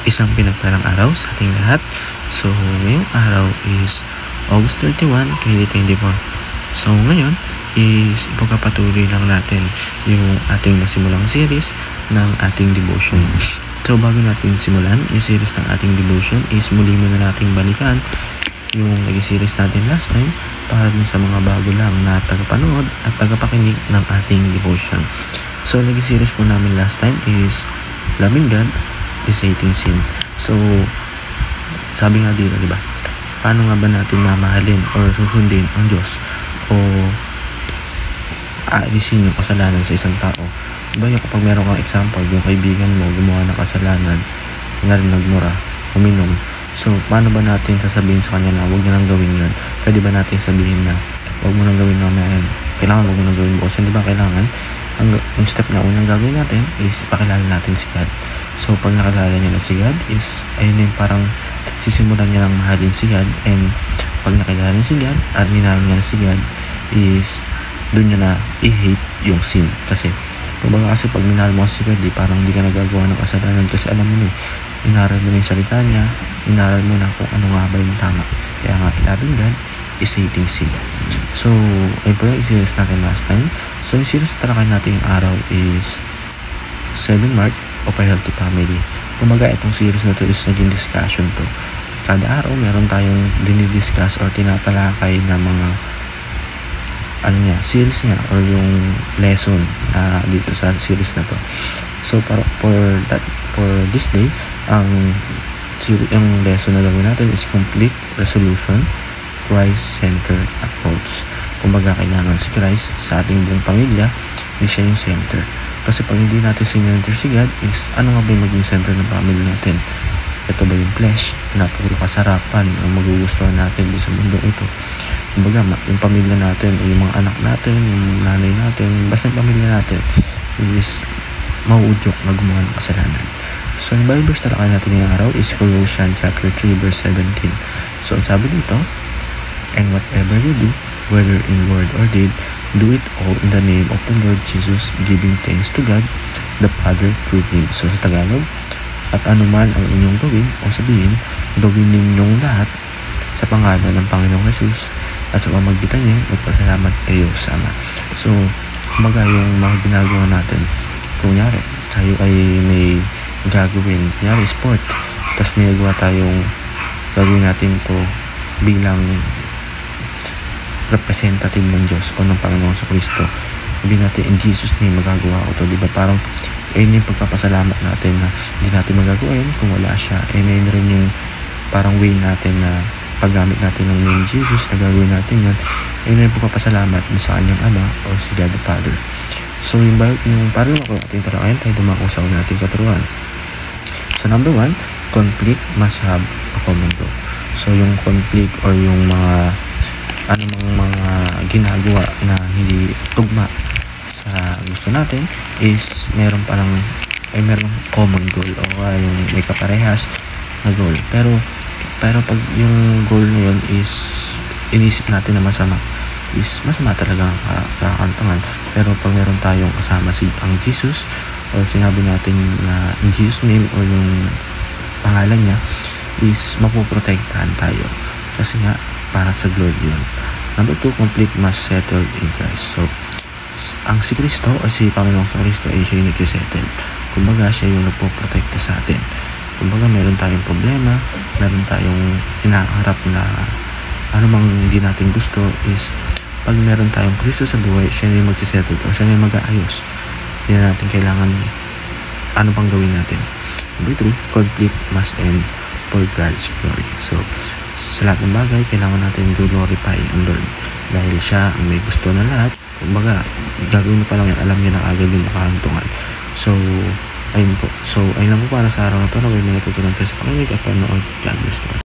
Isang pinagpalang araw sa ating lahat. So, ngayong araw is August 31, 2024. So, ngayon is ipagpapatuloy lang natin yung ating nasimulang series ng ating devotion. So, bago natin simulan yung series ng ating devotion is muli muna nating balikan yung nag-series natin last time para din sa mga bago lang na tagapanood at tagapakinig ng ating devotion. So, nag-series po namin last time is Loving God is Hating Sin. So, sabi nga dito, di ba? Paano nga ba natin mamahalin or susundin ang Diyos o aalisin yung kasalanan sa isang tao? Diba yung kapag meron kang example, yung kaibigan mo gumawa ng kasalanan, nga rin nagmura, uminom. So, paano ba natin sasabihin sa kanya na huwag na lang gawin yun? Pwede ba natin sabihin na huwag mo nang gawin naman? Kailangan huwag mo nang gawin bukas. Hindi ba kailangan? Ang step na unang gagawin natin is ipakilala natin si God. So, pag nakilala niya na si God is, ayun yung parang sisimulan niya lang mahalin si God. And pag nakilala niya si God at minahal niya na si God is, doon niya na i-hate yung sin. Kasi, kumbaga kasi pag minahal mo si God, parang hindi ka nagagawa ng kasalanan kasi alam mo na inaral mo na yung salita niya, inaral mo na kung ano nga ba yung tama. Kaya nga, loving God is hating sin. So, ayun po yung series natin last time. So, yung series na talakay natin yung araw is 7 Mark of a Healthy Family. Kumbaga, itong series na to is naging discussion to. Kada araw, meron tayong dinidiscuss or tinatalakay na mga series niya or yung lesson dito sa series na to. So, for this day, yung lesson na gawin natin is complete resolution, Christ-centered approach. Kumbaga, kailangan si Christ sa ating buong pamilya, hindi siya yung center. Kasi pag hindi natin sinenter si God is, ano nga ba yung maging center ng family natin? Ito ba yung flesh na puro kasarapan ang magugustuhan natin sa mundong ito? Kumbaga, yung pamilya natin, yung mga anak natin, yung nanay natin, basta yung pamilya natin is mauudyok na gumawa ng kasalanan. So, yung Bible verse na natin ngayong araw is Colossians chapter 3 verse 17. So, sabi dito, and whatever you do, whether in word or deed, do it all in the name of the Lord Jesus, giving thanks to God, the Father, through Him. So, sa Tagalog, at anuman ang inyong gawin o sabihin, gawin ninyong lahat sa pangalan ng Panginoong Jesus at sa pamamagitan niya, magpasalamat kayo sa Ama. So, kumbaga yung mga ginagawa natin, kunyari, tayo ay may gagawin, kunyari sport, tapos may nagawa tayong gagawin natin to bilang representative ng Diyos o ng Panginoon sa Kristo. Sabihin natin, in Jesus name magagawa ko to. Diba parang ayun yung pagpapasalamat natin na hindi natin magagawa yun kung wala siya. And ayun rin yung parang way natin na paggamit natin ng name Jesus na gagawin natin yun. Ayun yung pagpapasalamat sa kanyang Ama o si God the Father. So yung parang ako natin talakayan tayo dumako sa natin katuruan. So number 1, conflict must have a common goal. So yung conflict or yung mga mga ginagawa na hindi tugma sa gusto natin is merong common goal o yung may kaparehas na goal. Pero pag yung goal na yun is inisip natin na masama talaga ang kakantangan. Pero pag meron tayong kasama ang Jesus o sinabi natin na in Jesus name o yung pangalan niya is mapoprotektahan tayo kasi nga para sa glory yun. Number 2, complete must settle in Christ. So, ang si Kristo o si Panginoong sa Kristo ay siya yung nag-settle. Kumbaga, siya yung nagpoprotekta sa atin. Kumbaga, meron tayong problema, meron tayong kinaharap na ano mang hindi natin gusto is pag meron tayong Kristo sa buhay, siya na yung mag-settle o siya na yung mag-aayos. Hindi na natin kailangan ano pang gawin natin. Number 3, conflict must end for God's glory. So, sa lahat ng bagay, kailangan natin glorify ang Lord. Dahil siya ang may gusto na lahat. Kumbaga, gagawin mo pa lang yan, alam niya na agad yung makahantungan. So, ayun po. So, ayun lang po para sa araw na ito. Naway may natutunan kayo sa pakinig at panood. God bless you.